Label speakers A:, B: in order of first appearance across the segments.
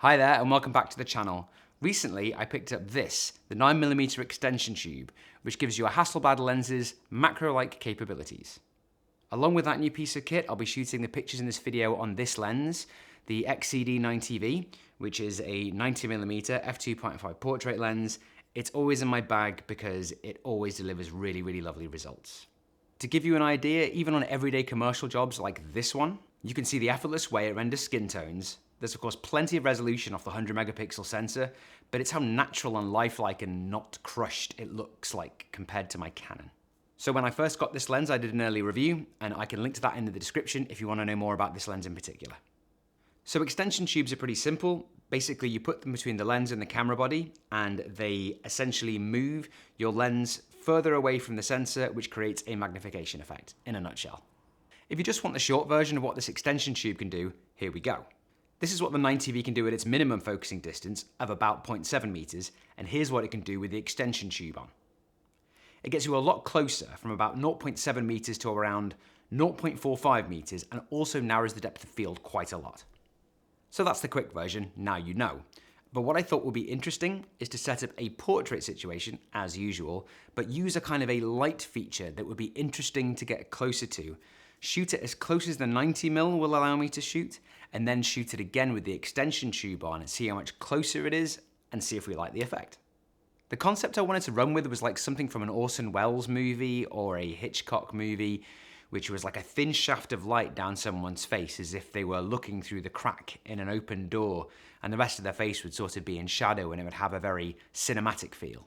A: Hi there and welcome back to the channel. Recently I picked up this, the 9mm extension tube, which gives you a Hasselblad lens's macro-like capabilities. Along with that new piece of kit, I'll be shooting the pictures in this video on this lens, the XCD90v, which is a 90mm f2.5 portrait lens. It's always in my bag because it always delivers really lovely results. To give you an idea, even on everyday commercial jobs like this one, you can see the effortless way it renders skin tones. There's of course plenty of resolution off the 100 megapixel sensor, but it's how natural and lifelike and not crushed it looks like compared to my Canon. So when I first got this lens, I did an early review, and I can link to that in the description if you want to know more about this lens in particular. So extension tubes are pretty simple. Basically, you put them between the lens and the camera body, and they essentially move your lens further away from the sensor, which creates a magnification effect, in a nutshell. If you just want the short version of what this extension tube can do, here we go. This is what the 90V can do at its minimum focusing distance of about 0.7 meters, and here's what it can do with the extension tube on. It gets you a lot closer, from about 0.7 meters to around 0.45 meters, and also narrows the depth of field quite a lot. So that's the quick version, now you know. But what I thought would be interesting is to set up a portrait situation, as usual, but use a kind of a light feature that would be interesting to get closer to. Shoot it as close as the 90mm will allow me to shoot, and then shoot it again with the extension tube on and see how much closer it is, and see if we like the effect. The concept I wanted to run with was like something from an Orson Welles movie or a Hitchcock movie, which was like a thin shaft of light down someone's face as if they were looking through the crack in an open door, and the rest of their face would sort of be in shadow and it would have a very cinematic feel.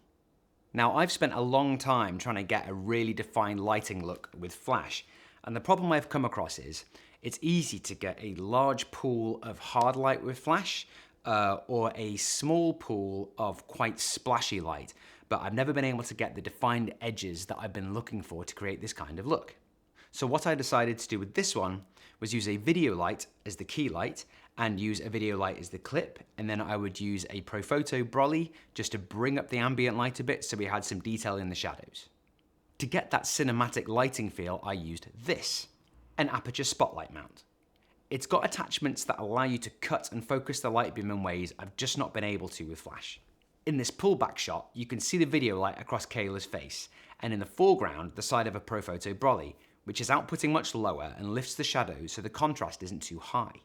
A: Now, I've spent a long time trying to get a really defined lighting look with flash, and the problem I've come across is it's easy to get a large pool of hard light with flash or a small pool of quite splashy light, but I've never been able to get the defined edges that I've been looking for to create this kind of look. So what I decided to do with this one was use a video light as the key light and use a video light as the clip, and then I would use a Profoto brolly just to bring up the ambient light a bit so we had some detail in the shadows. To get that cinematic lighting feel, I used this, an aperture spotlight mount. It's got attachments that allow you to cut and focus the light beam in ways I've just not been able to with flash. In this pullback shot, you can see the video light across Kaylah's face, and in the foreground, the side of a Profoto brolly, which is outputting much lower and lifts the shadows so the contrast isn't too high.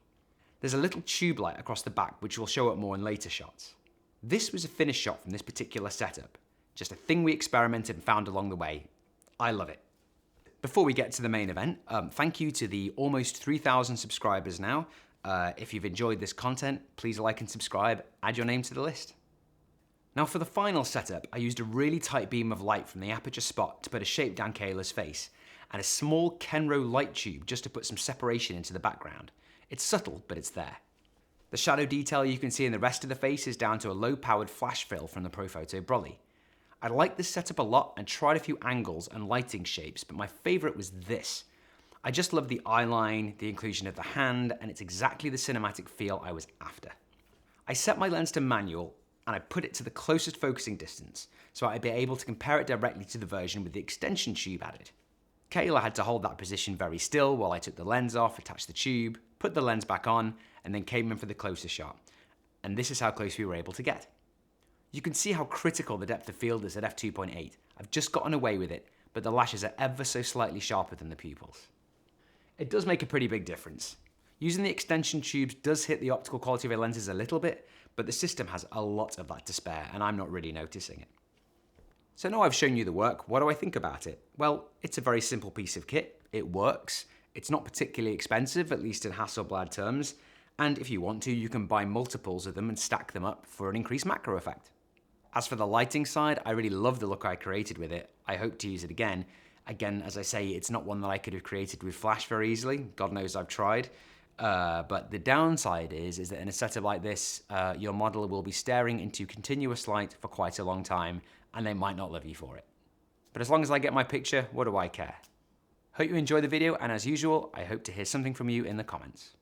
A: There's a little tube light across the back which will show up more in later shots. This was a finished shot from this particular setup, just a thing we experimented and found along the way. I love it. Before we get to the main event, thank you to the almost 3,000 subscribers now. If you've enjoyed this content, please like and subscribe, add your name to the list. Now for the final setup, I used a really tight beam of light from the aperture spot to put a shape down Kaylah's face, and a small Kenro light tube just to put some separation into the background. It's subtle, but it's there. The shadow detail you can see in the rest of the face is down to a low-powered flash fill from the Profoto brolly. I liked this setup a lot and tried a few angles and lighting shapes, but my favorite was this. I just love the eye line, the inclusion of the hand, and it's exactly the cinematic feel I was after. I set my lens to manual, and I put it to the closest focusing distance, so I'd be able to compare it directly to the version with the extension tube added. Kaylah had to hold that position very still while I took the lens off, attached the tube, put the lens back on, and then came in for the closer shot. And this is how close we were able to get. You can see how critical the depth of field is at f2.8. I've just gotten away with it, but the lashes are ever so slightly sharper than the pupils. It does make a pretty big difference. Using the extension tubes does hit the optical quality of your lenses a little bit, but the system has a lot of that to spare, and I'm not really noticing it. So now I've shown you the work, what do I think about it? Well, it's a very simple piece of kit. It works. It's not particularly expensive, at least in Hasselblad terms, and if you want to, you can buy multiples of them and stack them up for an increased macro effect. As for the lighting side, I really love the look I created with it. I hope to use it again. Again, as I say, it's not one that I could have created with flash very easily. God knows I've tried. But the downside is that in a setup like this, your model will be staring into continuous light for quite a long time, and they might not love you for it. But as long as I get my picture, what do I care? Hope you enjoy the video, and as usual, I hope to hear something from you in the comments.